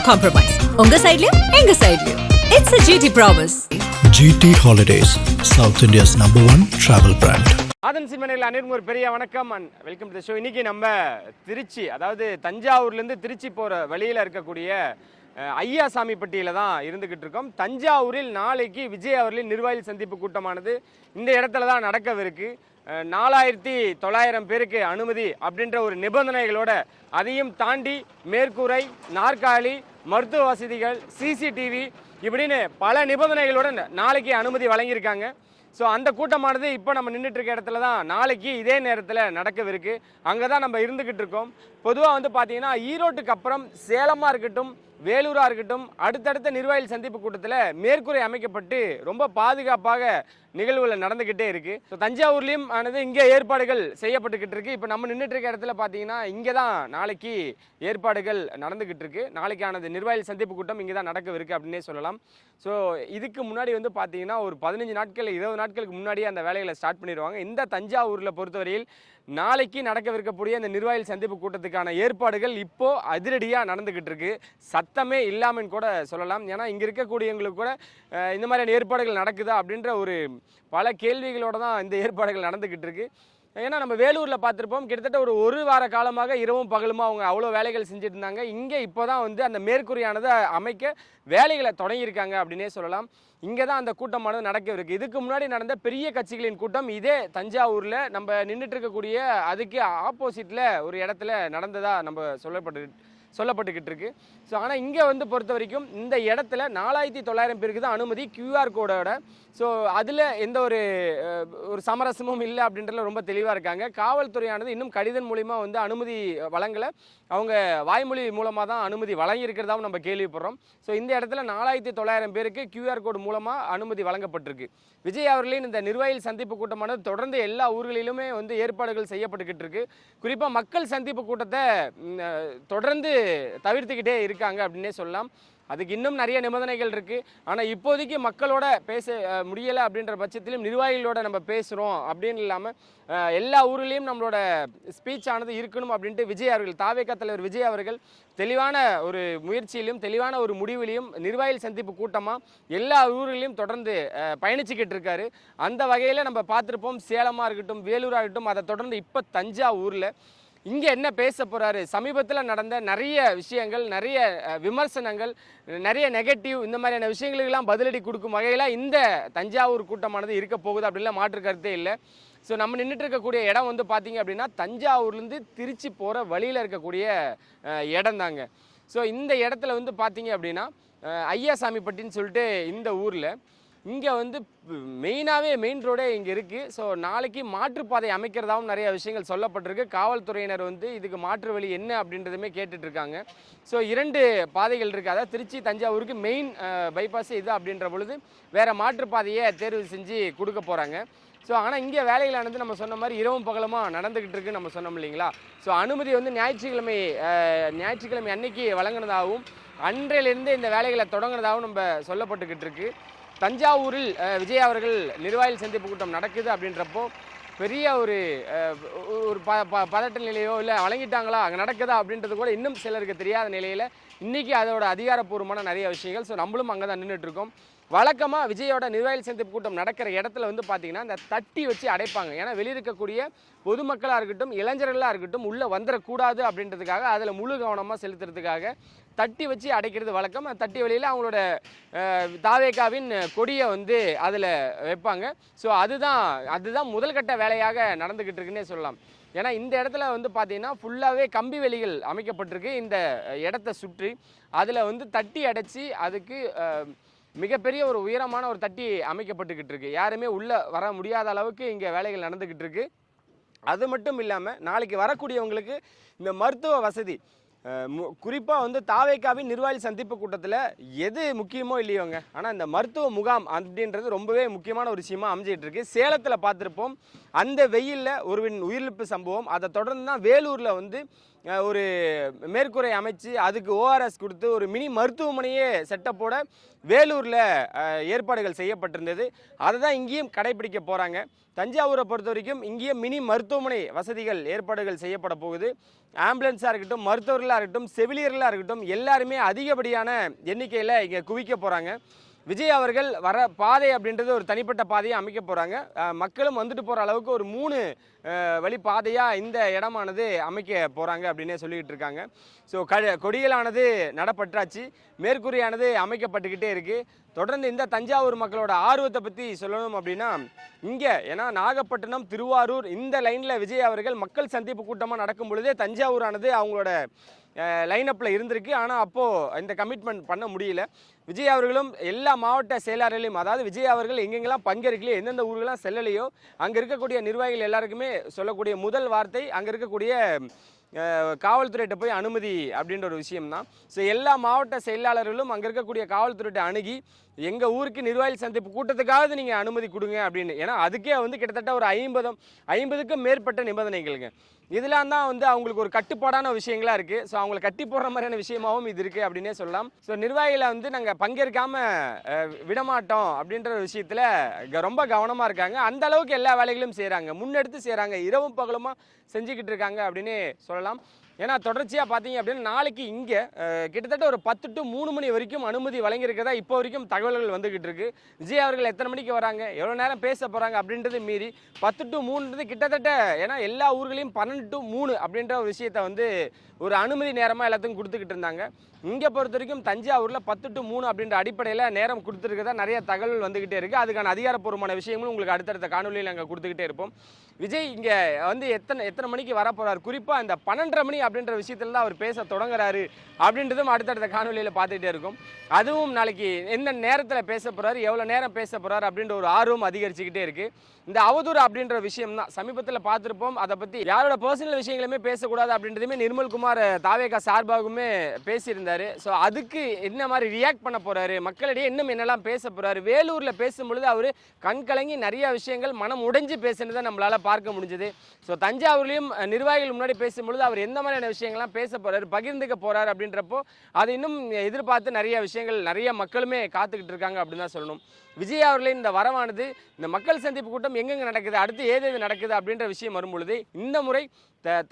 compromise. உங்க சைடுலயும் எங்க சைடுலயும். It's a GT promise. GT Holidays, South India's #1 travel brand. ஆதன் சினிமனையில் அனைவருக்கும் ஒரு பெரிய வணக்கம் and welcome to the show. இன்னைக்கு நம்ம திருச்சி, அதாவது தஞ்சாவூர்லேருந்து திருச்சி போகிற வழியில் இருக்கக்கூடிய ஐயாசாமிப்பட்டியில் தான் இருந்துக்கிட்டு இருக்கோம். தஞ்சாவூரில் நாளைக்கு விஜய் அவர்களின் நிர்வாகிகள் சந்திப்பு கூட்டமானது இந்த இடத்துல தான் நடக்கவிருக்கு. 4900 பேருக்கு அனுமதி அப்படின்ற ஒரு நிபந்தனைகளோட, அதையும் தாண்டி மேற்கூரை, நாற்காலி, மருத்துவ வசதிகள், சிசிடிவி இப்படின்னு பல நிபந்தனைகளோட நாளைக்கு அனுமதி வழங்கியிருக்காங்க. ஸோ அந்த கூட்டமானது இப்போ நம்ம நின்றுட்டு இருக்க இடத்துல தான் நாளைக்கு இதே நேரத்தில் நடக்கவிருக்கு. அங்கே தான் நம்ம இருந்துக்கிட்டு இருக்கோம். பொதுவாக வந்து பார்த்தீங்கன்னா ஈரோட்டுக்கு அப்புறம் சேலமாக இருக்கட்டும், வேலூராக இருக்கட்டும், அடுத்தடுத்த நிர்வாகிகள் சந்திப்பு கூட்டத்தில் மேற்கூரை அமைக்கப்பட்டு ரொம்ப பாதுகாப்பாக நிகழ்வுகள் நடந்துக்கிட்டே இருக்குது. ஸோ தஞ்சாவூர்லேயும் ஆனது இங்கே ஏற்பாடுகள் செய்யப்பட்டுக்கிட்டு இருக்குது. இப்போ நம்ம நின்றுட்டு இருக்க இடத்துல பார்த்தீங்கன்னா இங்கே தான் நாளைக்கு ஏற்பாடுகள் நடந்துக்கிட்டு இருக்குது. நாளைக்கானது நிர்வாகிகள் சந்திப்பு கூட்டம் இங்கே தான் நடக்கவிருக்கு அப்படின்னே சொல்லலாம். ஸோ இதுக்கு முன்னாடி வந்து பார்த்தீங்கன்னா ஒரு 15 நாட்கள் 20 நாட்களுக்கு முன்னாடியே அந்த வேலைகளை ஸ்டார்ட் பண்ணிடுவாங்க. இந்த தஞ்சாவூரில் பொறுத்தவரையில் நாளைக்கு நடக்கவிருக்கக்கூடிய இந்த நிர்வாகிகள் சந்திப்பு கூட்டத்துக்கான ஏற்பாடுகள் இப்போ அதிரடியாக நடந்துக்கிட்டு இருக்கு. சத்தமே இல்லாமல் கூட சொல்லலாம். ஏன்னா இங்கே இருக்கக்கூடியவங்களுக்கு கூட இந்த மாதிரியான ஏற்பாடுகள் நடக்குதா அப்படின்ற ஒரு பல கேள்விகளோடு தான் இந்த ஏற்பாடுகள் நடந்துக்கிட்டு இருக்கு. ஏன்னா நம்ம வேலூரில் பார்த்துருப்போம், கிட்டத்தட்ட ஒரு வார காலமாக இரவும் பகலுமா அவங்க அவ்வளோ வேலைகள் செஞ்சுட்டு இருந்தாங்க. இங்கே இப்போ தான் வந்து அந்த மேற்கூரையானதை அமைக்க வேலைகளை தொடங்கியிருக்காங்க அப்படின்னே சொல்லலாம். இங்கே தான் அந்த கூட்டமானது நடக்கவிருக்கு. இதுக்கு முன்னாடி நடந்த பெரிய கட்சிகளின் கூட்டம் இதே தஞ்சாவூரில் நம்ம நின்றுட்டு இருக்கக்கூடிய அதுக்கு ஆப்போசிட்டில் ஒரு இடத்துல நடந்ததாக நம்ம சொல்லப்பட்டுக்கிட்டு இருக்கு. ஸோ ஆனால் இங்கே வந்து பொறுத்த வரைக்கும் இந்த இடத்துல 4900 பேருக்கு தான் அனுமதி QR கோடோட. ஸோ அதில் எந்த ஒரு சமரசமும் இல்லை அப்படின்றதுல ரொம்ப தெளிவாக இருக்காங்க. காவல்துறையானது இன்னும் கடிதம் மூலிமா வந்து அனுமதி வழங்கலை, அவங்க வாய்மொழி மூலமாக தான் அனுமதி வழங்கியிருக்கிறதாவும் நம்ம கேள்விப்படுறோம். ஸோ இந்த இடத்துல 4900 பேருக்கு QR கோடு மூலமாக அனுமதி வழங்கப்பட்டிருக்கு. விஜய் அவர்களின் இந்த நிர்வாகிகள் சந்திப்பு கூட்டமானது தொடர்ந்து எல்லா ஊர்களிலுமே வந்து ஏற்பாடுகள் செய்யப்பட்டுக்கிட்டு இருக்கு. குறிப்பாக மக்கள் சந்திப்பு கூட்டத்தை தொடர்ந்து தவிர்த்துக்கிட்டே இருக்காங்க அப்படின்னே சொல்லலாம். அதுக்கு இன்னும் நிறைய நிபந்தனைகள் இருக்குது. ஆனால் இப்போதைக்கு மக்களோட பேச முடியலை அப்படின்ற பட்சத்திலும் நிர்வாகிகளோட நம்ம பேசுகிறோம் அப்படின்னு இல்லாமல் எல்லா ஊர்லேயும் நம்மளோட ஸ்பீச் ஆனது இருக்கணும் அப்படின்ட்டு விஜய் அவர்கள், தாவேகா தலைவர் விஜய் அவர்கள் தெளிவான ஒரு முயற்சியிலும் தெளிவான ஒரு முடிவிலையும் நிர்வாகிகள் சந்திப்பு கூட்டமாக எல்லா ஊர்களிலும் தொடர்ந்து பயணிச்சுக்கிட்டு இருக்காரு. அந்த வகையில் நம்ம பார்த்துருப்போம், சேலமாக இருக்கட்டும், வேலூராக இருக்கட்டும், அதை தொடர்ந்து இப்போ தஞ்சாவூரில் இங்கே என்ன பேச போகிறாரு, சமீபத்தில் நடந்த நிறைய விஷயங்கள், நிறைய விமர்சனங்கள், நிறைய நெகட்டிவ், இந்த மாதிரியான விஷயங்களுக்கெல்லாம் பதிலடி கொடுக்கும் வகையில் இந்த தஞ்சாவூர் கூட்டமானது இருக்க போகுது அப்படின்லாம் மாற்று கருத்தே இல்லை. ஸோ நம்ம நின்றுட்டு இருக்கக்கூடிய இடம் வந்து பார்த்திங்க அப்படின்னா தஞ்சாவூர்லேருந்து திருச்சி போகிற வழியில் இருக்கக்கூடிய இடம் தாங்க. ஸோ இந்த இடத்துல வந்து பார்த்திங்க அப்படின்னா ஐயாசாமிப்பட்டின்னு சொல்லிட்டு இந்த ஊரில் இங்கே வந்து மெயினாகவே மெயின் ரோடே இங்கே இருக்குது. ஸோ நாளைக்கு மாற்றுப்பாதை அமைக்கிறதாகவும் நிறைய விஷயங்கள் சொல்லப்பட்டிருக்கு. காவல்துறையினர் வந்து இதுக்கு மாற்று வழி என்ன அப்படின்றதுமே கேட்டுட்ருக்காங்க. ஸோ 2 பாதைகள் இருக்குது. அதாவது திருச்சி தஞ்சாவூருக்கு மெயின் பைபாஸ் இது அப்படின்ற பொழுது வேறு மாற்றுப்பாதையை தேர்வு செஞ்சு கொடுக்க போகிறாங்க. ஸோ ஆனால் இங்கே வேலைகளானது நம்ம சொன்ன மாதிரி இரவும் பகலமாக நடந்துக்கிட்டு இருக்குன்னு நம்ம சொன்னோம் இல்லைங்களா. ஸோ அனுமதி வந்து ஞாயிற்றுக்கிழமை அன்னைக்கு வழங்கினதாகவும் அன்றையிலிருந்து இந்த வேலைகளை தொடங்கினதாகவும் நம்ம சொல்லப்பட்டுக்கிட்டு இருக்கு. தஞ்சாவூரில் விஜய் அவர்கள் நிர்வாகிகள் சந்திப்பு கூட்டம் நடக்குது அப்படின்றப்போ பெரிய ஒரு பதட்ட நிலையோ இல்லை வழங்கிட்டாங்களா அங்கே நடக்குதா அப்படின்றது கூட இன்னும் சிலருக்கு தெரியாத நிலையில் இன்றைக்கி அதோட அதிகாரப்பூர்வமான நிறைய விஷயங்கள். ஸோ நம்மளும் அங்கே தான் நின்றுட்டுருக்கோம். வழக்கமாக விஜயோட நிர்வாகிகள் சந்திப்பு கூட்டம் நடக்கிற இடத்துல வந்து பார்த்திங்கன்னா இந்த தட்டி வச்சு அடைப்பாங்க. ஏன்னா வெளியிருக்கக்கூடிய பொதுமக்களாக இருக்கட்டும், இளைஞர்களாக இருக்கட்டும் உள்ளே வந்துடக்கூடாது அப்படின்றதுக்காக, அதில் முழு கவனமாக செலுத்துறதுக்காக தட்டி வச்சு அடைக்கிறது வழக்கம். தட்டி வழியில் அவங்களோட தாவேகாவின் கொடியை வந்து அதில் வைப்பாங்க. ஸோ அதுதான் முதல் கட்ட வேலையாக நடந்துக்கிட்டு இருக்குன்னே சொல்லலாம். ஏன்னா இந்த இடத்துல வந்து பார்த்திங்கன்னா ஃபுல்லாகவே கம்பி வேலிகள் அமைக்கப்பட்டிருக்கு இந்த இடத்த சுற்றி. அதில் வந்து தட்டி அடைச்சி அதுக்கு மிகப்பெரிய ஒரு உயரமான ஒரு தட்டி அமைக்கப்பட்டுக்கிட்டு இருக்கு. யாருமே உள்ளே வர முடியாத அளவுக்கு இங்கே வேலைகள் நடந்துக்கிட்டு இருக்கு. அது மட்டும் இல்லாமல் நாளைக்கு வரக்கூடியவங்களுக்கு இந்த மருத்துவ வசதி, குறிப்பாக வந்து தாவேகாவின் நிர்வாகிகள் சந்திப்பு கூட்டத்தில் எது முக்கியமோ இல்லையோங்க, ஆனால் இந்த மருத்துவ முகாம் அப்படின்றது ரொம்பவே முக்கியமான ஒரு விஷயமா அமைஞ்சிட்டு இருக்கு. சேலத்தில் பார்த்துருப்போம், அந்த வெயிலில் ஒருவன் உயிரிழப்பு சம்பவம். அதை தொடர்ந்து தான் வேலூரில் வந்து ஒரு மேற்கூரை அமைச்சு அதுக்கு ஓஆர்எஸ் கொடுத்து ஒரு மினி மருத்துவமனையே செட்டப்போட வேலூரில் ஏற்பாடுகள் செய்யப்பட்டிருந்தது. அதை தான் இங்கேயும் கடைபிடிக்க போகிறாங்க. தஞ்சாவூரை பொறுத்த வரைக்கும் இங்கேயும் மினி மருத்துவமனை வசதிகள் ஏற்பாடுகள் செய்யப்பட போகுது. ஆம்புலன்ஸாக இருக்கட்டும், மருத்துவர்களாக இருக்கட்டும், செவிலியர்களாக இருக்கட்டும், எல்லாருமே அதிகப்படியான எண்ணிக்கையில் இங்கே குவிக்க போகிறாங்க. விஜய் அவர்கள் வர பாதை அப்படின்றது ஒரு தனிப்பட்ட பாதையை அமைக்க போகிறாங்க. மக்களும் வந்துட்டு போகிற அளவுக்கு ஒரு 3 வழி பாதையாக இந்த இடமானது அமைக்க போகிறாங்க அப்படின்னே சொல்லிக்கிட்டு இருக்காங்க. ஸோ கொடிகளானது நடப்பற்றாச்சு, மேற்கூரையானது அமைக்கப்பட்டுக்கிட்டே இருக்குது. தொடர்ந்து இந்த தஞ்சாவூர் மக்களோட ஆர்வத்தை பற்றி சொல்லணும் அப்படின்னா இங்கே, ஏன்னா நாகப்பட்டினம், திருவாரூர் இந்த லைனில் விஜய் அவர்கள் மக்கள் சந்திப்பு கூட்டமாக நடக்கும் பொழுதே தஞ்சாவூரானது அவங்களோட லைனப்பில் இருந்திருக்கு. ஆனால் அப்போது இந்த கமிட்மெண்ட் பண்ண முடியல. விஜய் அவர்களும் எல்லா மாவட்ட செயலாளர்களையும், அதாவது விஜய் அவர்கள் எங்கெங்கெல்லாம் பங்கேற்கலையோ, எந்தெந்த ஊர்களெலாம் செல்லலையோ அங்கே இருக்கக்கூடிய நிர்வாகிகள் எல்லாருக்குமே சொல்லக்கூடிய முதல் வார்த்தை அங்கே இருக்கக்கூடிய காவல்துறையிட்ட போய் அனுமதி அப்படின்ற ஒரு விஷயம்தான். ஸோ எல்லா மாவட்ட செயலாளர்களும் அங்கே இருக்கக்கூடிய காவல்துறையிட்ட அணுகி எங்கள் ஊருக்கு நிர்வாகிகள் சந்திப்பு கூட்டத்துக்காவது நீங்கள் அனுமதி கொடுங்க அப்படின்னு. ஏன்னா அதுக்கே வந்து கிட்டத்தட்ட ஒரு 50க்கும் மேற்பட்ட நிபந்தனைகளுங்க. இதெல்லாம் தான் வந்து அவங்களுக்கு ஒரு கட்டுப்பாடான விஷயங்களா இருக்குது. ஸோ அவங்களை கட்டி போடுற மாதிரியான விஷயமாகவும் இது இருக்குது அப்படின்னே சொல்லலாம். ஸோ நிர்வாகிகளை வந்து நாங்கள் பங்கேற்காமல் விடமாட்டோம் அப்படின்ற ஒரு விஷயத்தில் ரொம்ப கவனமாக இருக்காங்க. அந்த அளவுக்கு எல்லா வேலைகளும் செய்கிறாங்க, முன்னெடுத்து செய்கிறாங்க, இரவும் பகலுமா செஞ்சுக்கிட்டு இருக்காங்க அப்படின்னே சொல்லலாம். ஏன்னா தொடர்ச்சியாக பார்த்தீங்க அப்படின்னா நாளைக்கு இங்கே கிட்டத்தட்ட ஒரு 10 to 3 மணி வரைக்கும் அனுமதி வழங்கியிருக்கதா இப்போ வரைக்கும் தகவல்கள் வந்துக்கிட்டு இருக்கு. விஜய் அவர்கள் எத்தனை மணிக்கு வராங்க, எவ்வளோ நேரம் பேச போகிறாங்க அப்படின்றது மீறி 10 to 3 கிட்டத்தட்ட, ஏன்னா எல்லா ஊர்களையும் 12 to 3 அப்படின்ற ஒரு விஷயத்தை வந்து ஒரு அனுமதி நேரமாக எல்லாத்துக்கும் கொடுத்துக்கிட்டு இருந்தாங்க. இங்கே பொறுத்த வரைக்கும் தஞ்சாவூரில் 10 to 3 அப்படின்ற அடிப்படையில் நேரம் கொடுத்துருக்கதா நிறைய தகவல் வந்துக்கிட்டே இருக்குது. அதுக்கான அதிகாரப்பூர்வமான விஷயங்களும் உங்களுக்கு அடுத்தடுத்த காணொலியில் நாங்கள் கொடுத்துக்கிட்டே இருப்போம். விஜய் இங்கே வந்து எத்தனை மணிக்கு வர போகிறார், குறிப்பாக இந்த 12:30 மணி அப்படின்ற விஷயத்தில் தான் அவர் பேச தொடங்குறாரு அப்படின்றதும் அடுத்தடுத்த காணொலியில் பார்த்துக்கிட்டே இருக்கும். அதுவும் நாளைக்கு எந்த நேரத்தில் பேச போகிறாரு, எவ்வளோ நேரம் பேச போகிறார் அப்படின்ற ஒரு ஆர்வம் அதிகரிச்சுக்கிட்டே இருக்குது. இந்த அவதூறு அப்படின்ற விஷயம் தான் சமீபத்தில் பார்த்துருப்போம். அதை பற்றி யாரோட பர்சனல் விஷயங்களுமே பேசக்கூடாது அப்படின்றதுமே நிர்மல்குமார் தாவேகா சார்பாகவுமே பேசியிருந்தார். ஸோ அதுக்கு என்ன மாதிரி ரியாக்ட் பண்ண போகிறாரு, மக்களிடையே இன்னும் என்னெல்லாம் பேச போகிறாரு, வேலூரில் பேசும்பொழுது அவர் கண்கலங்கி நிறைய விஷயங்கள் மனம் உடைஞ்சு பேசுனதை நம்மளால் பார்க்க முடிஞ்சது. ஸோ தஞ்சாவூர்லேயும் நிர்வாகிகள் முன்னாடி பேசும்பொழுது அவர் எந்த மாதிரியான விஷயங்கள்லாம் பேச போகிறாரு, பகிர்ந்துக்க போகிறார் அப்படின்றப்போ அதை இன்னும் எதிர்பார்த்து நிறைய விஷயங்கள் நிறைய மக்களுமே காத்துக்கிட்டு இருக்காங்க அப்படின்னு தான் சொல்லணும். விஜய் அவர்களின் இந்த வரவானது, இந்த மக்கள் சந்திப்பு கூட்டம் எங்கெங்கே நடக்குது, அடுத்து ஏதேது நடக்குது அப்படின்ற விஷயம் வரும்பொழுது இந்த முறை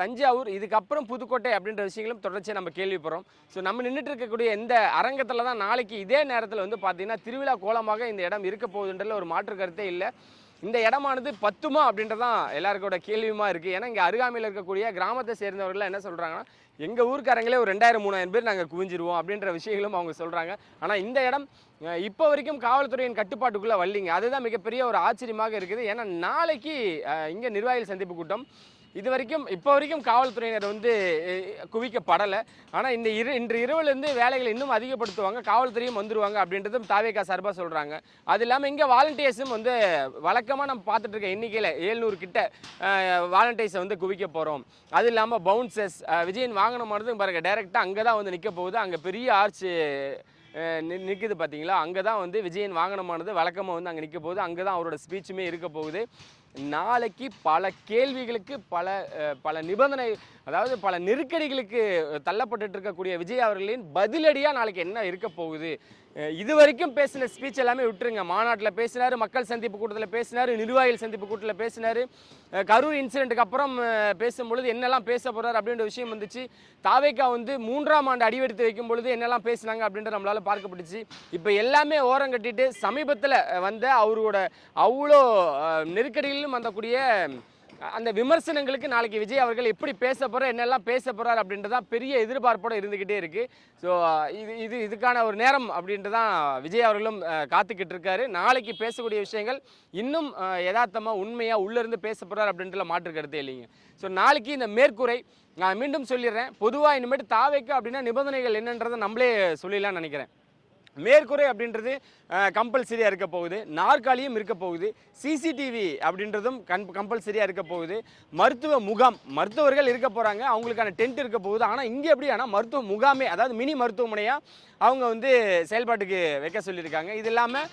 தஞ்சாவூர், இதுக்கப்புறம் புதுக்கோட்டை அப்படின்ற விஷயங்களும் தொடர்ச்சியாக நம்ம கேள்விப்படுறோம். ஸோ நம்ம நின்றுட்டு இருக்கக்கூடிய இந்த அரங்கத்தில் தான் நாளைக்கு இதே நேரத்தில் வந்து பார்த்தீங்கன்னா திருவிழா கோலமாக இந்த இடம் இருக்க போகுதுன்றதுல ஒரு மாற்று கருத்தே இல்லை. இந்த இடமானது பத்துமா அப்படின்றதான் எல்லாருக்கோட கேள்வியுமா இருக்குது. ஏன்னா இங்கே அருகாமையில் இருக்கக்கூடிய கிராமத்தை சேர்ந்தவர்கள்லாம் என்ன சொல்கிறாங்கன்னா, எங்கள் ஊருக்காரங்களே ஒரு 2000-3000 பேர் நாங்கள் குவிஞ்சிருவோம் அப்படின்ற விஷயங்களும் அவங்க சொல்கிறாங்க. ஆனால் இந்த இடம் இப்போ வரைக்கும் காவல்துறையின் கட்டுப்பாட்டுக்குள்ளே வரலிங்க. அதுதான் மிகப்பெரிய ஒரு ஆச்சரியமாக இருக்குது. ஏன்னா நாளைக்கு இங்கே நிர்வாகிகள் சந்திப்பு கூட்டம் இது வரைக்கும் இப்போ வரைக்கும் காவல்துறையினர் வந்து குவிக்கப்படலை. ஆனால் இன்று இரவுலேருந்து வேலைகளை இன்னும் அதிகப்படுத்துவாங்க, காவல்துறையும் வந்துடுவாங்க அப்படின்றதும் தாவேகா சார்பாக சொல்கிறாங்க. அது இல்லாமல் இங்கே வாலண்டியர்ஸும் வந்து வழக்கமாக நம்ம பார்த்துட்டு இருக்க எண்ணிக்கையில் 700 கிட்ட வாலண்டியர்ஸை வந்து குவிக்க போகிறோம். அது இல்லாமல் பவுன்சர்ஸ், விஜயன் வாகனமானது பாருங்கள் டைரெக்டாக அங்கே தான் வந்து நிற்க போகுது. அங்கே பெரிய ஆர்ச்சு நிற்குது பார்த்தீங்களா, அங்கே தான் வந்து விஜயன் வாகனமானது வழக்கமாக வந்து அங்கே நிற்க போகுது. அங்கே தான் அவரோட ஸ்பீச்சுமே இருக்க போகுது. நாளைக்கு பல கேள்விகளுக்கு பல நிபந்தனை, அதாவது பல நெருக்கடிகளுக்கு தள்ளப்பட்டு இருக்கக்கூடிய விஜய் அவர்களின் பதிலடியாக நாளைக்கு என்ன இருக்க போகுது. இது வரைக்கும் பேசின ஸ்பீச் எல்லாமே விட்டுருங்க. மாநாட்டில் பேசினார், மக்கள் சந்திப்பு கூட்டத்தில் பேசினார், நிர்வாகிகள் சந்திப்பு கூட்டத்தில் பேசினார், கரூர் இன்சிடென்ட்டுக்கு அப்புறம் பேசும்பொழுது என்னெல்லாம் பேச போகிறார் அப்படின்ற விஷயம் வந்துச்சு. தாவேகா வந்து 3ஆம் ஆண்டு அடிவெடுத்து வைக்கும் பொழுது என்னெல்லாம் பேசினாங்க அப்படின்ற நம்மளால் பார்க்கப்பட்டுச்சு. இப்போ எல்லாமே ஓரம் கட்டிட்டு சமீபத்தில் வந்த அவரோட அவ்வளோ நெருக்கடிகளிலும் வந்தக்கூடிய அந்த விமர்சனங்களுக்கு நாளைக்கு விஜய் அவர்கள் எப்படி பேச போகிறார், என்னெல்லாம் பேச போகிறார் அப்படின்றதான் பெரிய எதிர்பார்ப்போடு இருந்துக்கிட்டே இருக்குது. ஸோ இதுக்கான ஒரு நேரம் அப்படின்ட்டு தான் விஜய் அவர்களும் காத்துக்கிட்டு இருக்காரு. நாளைக்கு பேசக்கூடிய விஷயங்கள் இன்னும் யதார்த்தமாக உண்மையாக உள்ளேருந்து பேச போகிறார் அப்படின்றத மாற்று கருத்தே இல்லைங்க. ஸோ நாளைக்கு இந்த மேற்கூரை நான் மீண்டும் சொல்லிடுறேன். பொதுவாக இனிமேட்டு தாவேக்கு அப்படின்னா நிபந்தனைகள் என்னன்றதை நம்மளே சொல்லிடலாம்னு நினைக்கிறேன். மேற்கூரை அப்படின்றது கம்பல்சரியாக இருக்க போகுது, நாற்காலியும் இருக்க போகுது, சிசிடிவி அப்படின்றதும் கம்பல்சரியாக இருக்க போகுது, மருத்துவ முகாம் மருத்துவர்கள் இருக்க போகிறாங்க, அவங்களுக்கான டென்ட் இருக்க போகுது. ஆனால் இங்கே எப்படி ஆனால் மருத்துவ முகாமே, அதாவது மினி மருத்துவமனையாக அவங்க வந்து செயல்பாட்டுக்கு வைக்க சொல்லியிருக்காங்க. இது இல்லாமல்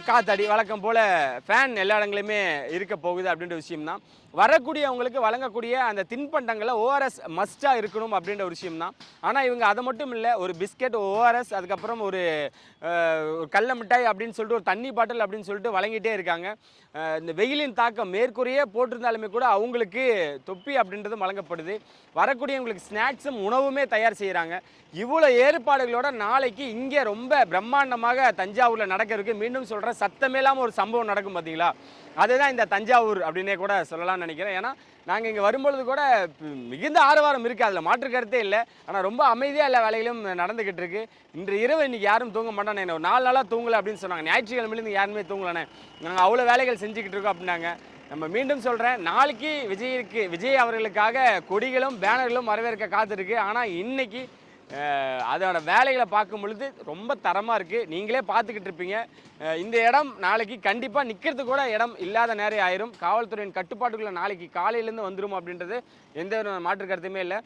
காத்தாடி வழக்கம் போல் ஃபேன் எல்லா இடங்களுமே இருக்க போகுது அப்படின்ற விஷயம்தான். வரக்கூடியவங்களுக்கு வழங்கக்கூடிய அந்த தின்பண்டங்களை ஓஆர்எஸ் மஸ்ட்டாக இருக்கணும் அப்படின்ற ஒரு விஷயம்தான். ஆனால் இவங்க அதை மட்டும் இல்லை, ஒரு பிஸ்கெட், ஓஆர்எஸ், அதுக்கப்புறம் ஒரு கடல மிட்டாய் அப்படின்னு சொல்லிட்டு ஒரு தண்ணி பாட்டில் அப்படின்னு சொல்லிட்டு வழங்கிட்டே இருக்காங்க. இந்த வெயிலின் தாக்கம் மேற்கூரையே போட்டிருந்தாலுமே கூட அவங்களுக்கு தொப்பி அப்படின்றதும் வழங்கப்படுது. வரக்கூடியவங்களுக்கு ஸ்நாக்ஸும் உணவுமே தயார் செய்கிறாங்க. இவ்வளோ ஏற்பாடுகளோட நாளைக்கு இங்கே ரொம்ப பிரம்மாண்டமாக தஞ்சாவூரில் நடக்கிறதுக்கு, மீண்டும் சொல்கிறேன், சத்தமே இல்லாமல் ஒரு சம்பவம் நடக்கும் பார்த்தீங்களா, அதுதான் இந்த தஞ்சாவூர் அப்படின்னே கூட சொல்லலாம்னு நினைக்கிறேன். ஏன்னா நாங்கள் இங்கே வரும்பொழுது கூட மிகுந்த ஆரவாரம் இருக்குது, அதில் மாற்று கருத்தே இல்லை. ஆனால் ரொம்ப அமைதியாக எல்லா வேலைகளும் நடந்துக்கிட்டு இருக்கு. இன்று இரவு இன்றைக்கி யாரும் தூங்க மாட்டானே, ஒரு 4 நாளாக தூங்கலை அப்படின்னு சொன்னாங்க. ஞாயிற்றுக்கிழமையிலேருந்து யாருமே தூங்கலானே, நாங்கள் அவ்வளோ வேலைகள் செஞ்சுக்கிட்டு இருக்கோம் அப்படின்னாங்க. நம்ம மீண்டும் சொல்கிறேன், நாளைக்கு விஜய் அவர்களுக்காக கொடிகளும் பேனர்களும் வரவேற்க காத்திருக்கு. ஆனால் இன்னைக்கு அதோட வேலைகளை பார்க்கும் பொழுது ரொம்ப தரமாக இருக்குது. நீங்களே பார்த்துக்கிட்டு இருப்பீங்க. இந்த இடம் நாளைக்கு கண்டிப்பாக நிற்கிறதுக்கு கூட இடம் இல்லாத நேரம் ஆயிரும். காவல்துறையின் கட்டுப்பாட்டுக்குள்ளே நாளைக்கு காலையிலேருந்து வந்துடும் அப்படின்றது எந்த ஒரு மாற்று கருத்துமே இல்லை.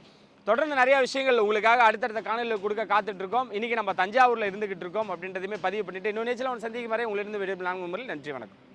தொடர்ந்து நிறையா விஷயங்கள் உங்களுக்காக அடுத்தடுத்த காணொலியில் கொடுக்க காத்துட்டு இருக்கோம். இன்றைக்கி நம்ம தஞ்சாவூரில் இருந்துகிட்டு இருக்கோம் அப்படின்றதையுமே பதிவு பண்ணிவிட்டு இன்னொரு நேரத்தில் சந்திக்கும் வரை உங்களிருந்து விடைபெறும். நன்றி, வணக்கம்.